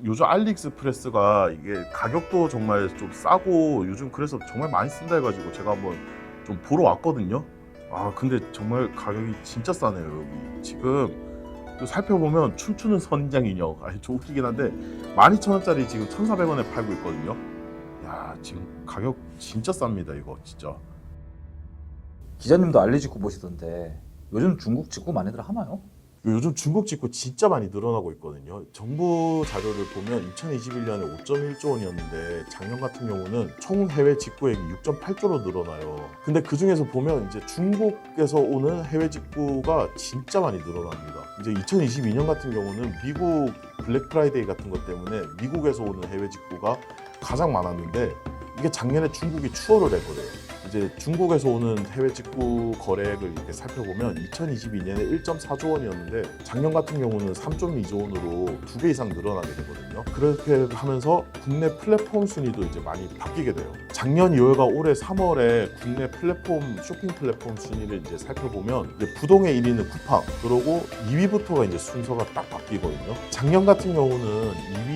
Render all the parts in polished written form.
요즘 알리익스프레스가 이게 가격도 정말 좀 싸고 요즘 그래서 정말 많이 쓴다 해가지고 제가 한번 좀 보러 왔거든요. 아 근데 정말 가격이 진짜 싸네요. 여기 지금 또 살펴보면 춤추는 선인장 인형, 좀 웃기긴 한데 12,000원짜리 지금 1,400원에 팔고 있거든요. 야 지금 가격 진짜 쌉니다 이거 진짜. 기자님도 알리직구 보시던데 요즘 중국 직구 많이들 하나요? 요즘 중국 직구 진짜 많이 늘어나고 있거든요. 정부 자료를 보면 2021년에 5.1조 원이었는데 작년 같은 경우는 총 해외 직구액이 6.8조로 늘어나요. 근데 그 중에서 보면 이제 중국에서 오는 해외 직구가 진짜 많이 늘어납니다. 이제 2022년 같은 경우는 미국 블랙 프라이데이 같은 것 때문에 미국에서 오는 해외 직구가 가장 많았는데 이게 작년에 중국이 추월을 해버려요. 이제 중국에서 오는 해외 직구 거래액을 이렇게 살펴보면 2022년에 1.4조 원이었는데 작년 같은 경우는 3.2조 원으로 2배 이상 늘어나게 되거든요. 그렇게 하면서 국내 플랫폼 순위도 이제 많이 바뀌게 돼요. 작년 2월과 올해 3월에 국내 플랫폼 쇼핑 플랫폼 순위를 이제 살펴보면 이제 부동의 1위는 쿠팡, 그러고 2위부터가 이제 순서가 딱 바뀌거든요. 작년 같은 경우는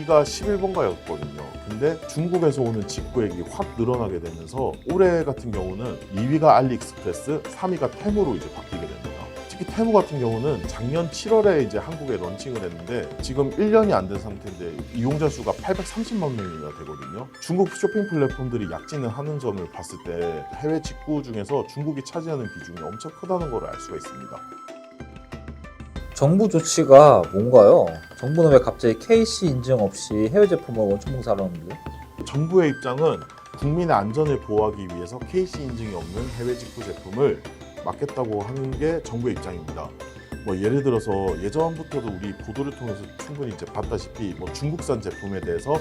2위가 11번가였거든요. 근데 중국에서 오는 직구액이 확 늘어나게 되면서 올해 같은 경우는 2위가 알리익스프레스, 3위가 테무로 이제 바뀌게 됩니다. 특히 테무 같은 경우는 작년 7월에 이제 한국에 런칭을 했는데 지금 1년이 안 된 상태인데 이용자 수가 830만 명이나 되거든요. 중국 쇼핑 플랫폼들이 약진을 하는 점을 봤을 때 해외 직구 중에서 중국이 차지하는 비중이 엄청 크다는 걸 알 수가 있습니다. 정부 조치가 뭔가요? 정부는 왜 갑자기 KC 인증 없이 해외 제품을 원천 봉쇄하려는데? 정부의 입장은 국민의 안전을 보호하기 위해서 KC 인증이 없는 해외 직구 제품을 막겠다고 하는 게 정부의 입장입니다. 뭐 예를 들어서 예전부터도 우리 보도를 통해서 충분히 이제 봤다시피 뭐 중국산 제품에 대해서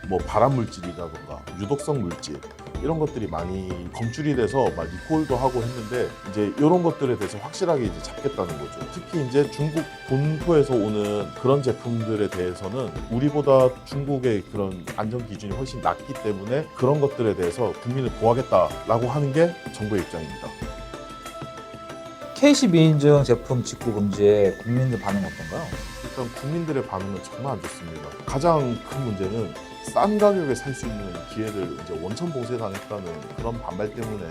뭐 발암 물질이라던가 유독성 물질 이런 것들이 많이 검출이 돼서 막 리콜도 하고 했는데 이제 이런 것들에 대해서 확실하게 이제 잡겠다는 거죠. 특히 이제 중국 본토에서 오는 그런 제품들에 대해서는 우리보다 중국의 그런 안전 기준이 훨씬 낮기 때문에 그런 것들에 대해서 국민을 보호하겠다라고 하는 게 정부의 입장입니다. KC 미인증 제품 직구 금지에 국민들 반응 어떤가요? 일단 국민들의 반응은 정말 안 좋습니다. 가장 큰 문제는 싼 가격에 살 수 있는 기회를 이제 원천 봉쇄당했다는 그런 반발 때문에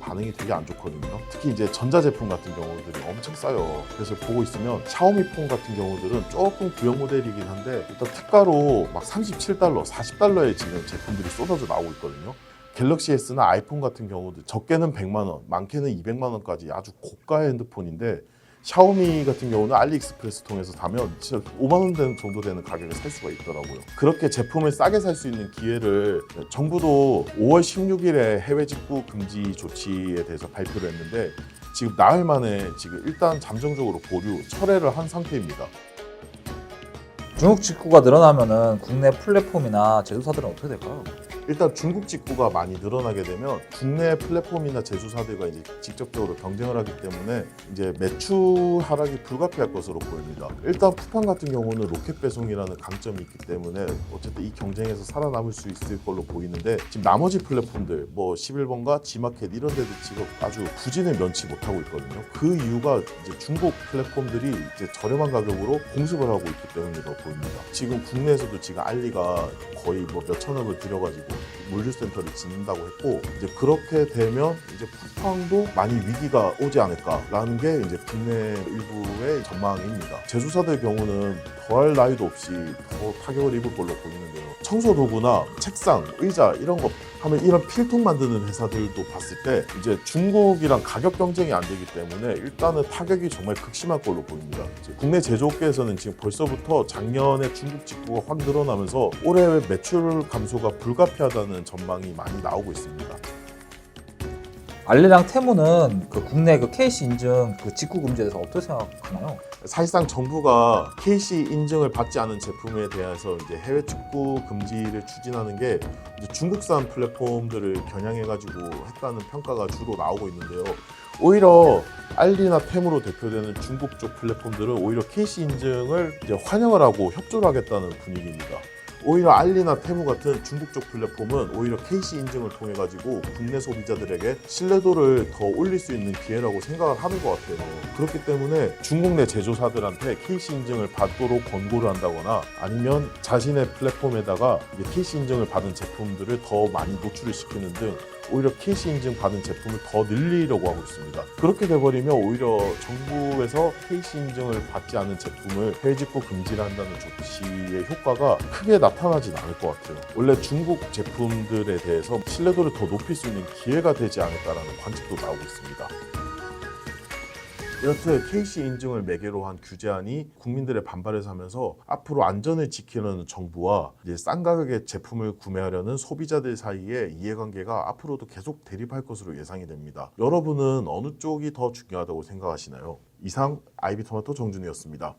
반응이 되게 안 좋거든요. 특히 이제 전자제품 같은 경우들이 엄청 싸요. 그래서 보고 있으면 샤오미 폰 같은 경우들은 조금 구형 모델이긴 한데 일단 특가로 막 37달러, 40달러에 지금 제품들이 쏟아져 나오고 있거든요. 갤럭시 S나 아이폰 같은 경우도 적게는 100만 원, 많게는 200만 원까지 아주 고가의 핸드폰인데 샤오미 같은 경우는 알리익스프레스 통해서 사면 진짜 5만 원 정도 되는 가격에 살 수가 있더라고요. 그렇게 제품을 싸게 살 수 있는 기회를 정부도 5월 16일에 해외 직구 금지 조치에 대해서 발표를 했는데 지금 나흘 만에 지금 일단 잠정적으로 보류, 철회를 한 상태입니다. 중국 직구가 늘어나면은 국내 플랫폼이나 제조사들은 어떻게 될까요? 일단 중국 직구가 많이 늘어나게 되면 국내 플랫폼이나 제조사들과 이제 직접적으로 경쟁을 하기 때문에 이제 매출 하락이 불가피할 것으로 보입니다. 일단 쿠팡 같은 경우는 로켓 배송이라는 강점이 있기 때문에 어쨌든 이 경쟁에서 살아남을 수 있을 걸로 보이는데 지금 나머지 플랫폼들 뭐 11번가 지마켓 이런 데도 지금 아주 부진을 면치 못하고 있거든요. 그 이유가 이제 중국 플랫폼들이 이제 저렴한 가격으로 공습을 하고 있기 때문이라고 보입니다. 지금 국내에서도 지금 알리가 거의 뭐 몇천억을 들여가지고 물류센터를 짓는다고 했고 이제 그렇게 되면 이제 쿠팡도 많이 위기가 오지 않을까라는 게 이제 국내 일부의 전망입니다. 제조사들 경우는 더할 나위도 없이 더 타격을 입을 걸로 보이는데요. 청소 도구나 책상, 의자 이런 거 하면 이런 필통 만드는 회사들도 봤을 때 이제 중국이랑 가격 경쟁이 안 되기 때문에 일단은 타격이 정말 극심할 걸로 보입니다. 국내 제조업계에서는 지금 벌써부터 작년에 중국 직구가 확 늘어나면서 올해 매출 감소가 불가피하다는 전망이 많이 나오고 있습니다. 알리랑 테무는 그 국내 그 KC 인증 그 직구 금지에 대해서 어떻게 생각하나요? 사실상 정부가 KC 인증을 받지 않은 제품에 대해서 이제 해외 직구 금지를 추진하는 게 이제 중국산 플랫폼들을 겨냥해가지고 했다는 평가가 주로 나오고 있는데요. 오히려 알리나 테무로 대표되는 중국 쪽 플랫폼들은 오히려 KC 인증을 이제 환영을 하고 협조를 하겠다는 분위기입니다. 오히려 알리나 테무 같은 중국 쪽 플랫폼은 오히려 KC 인증을 통해 가지고 국내 소비자들에게 신뢰도를 더 올릴 수 있는 기회라고 생각을 하는 것 같아요. 그렇기 때문에 중국 내 제조사들한테 KC 인증을 받도록 권고를 한다거나 아니면 자신의 플랫폼에다가 이제 KC 인증을 받은 제품들을 더 많이 노출을 시키는 등 오히려 KC 인증 받은 제품을 더 늘리려고 하고 있습니다. 그렇게 돼버리면 오히려 정부에서 KC 인증을 받지 않은 제품을 해외 직구 금지를 한다는 조치의 효과가 크게 나타나진 않을 것 같아요. 원래 중국 제품들에 대해서 신뢰도를 더 높일 수 있는 기회가 되지 않을까라는 관측도 나오고 있습니다. 이렇듯 KC 인증을 매개로 한 규제안이 국민들의 반발을 사면서 앞으로 안전을 지키려는 정부와 이제 싼 가격의 제품을 구매하려는 소비자들 사이의 이해관계가 앞으로도 계속 대립할 것으로 예상이 됩니다. 여러분은 어느 쪽이 더 중요하다고 생각하시나요? 이상 아이비토마토 정준이었습니다.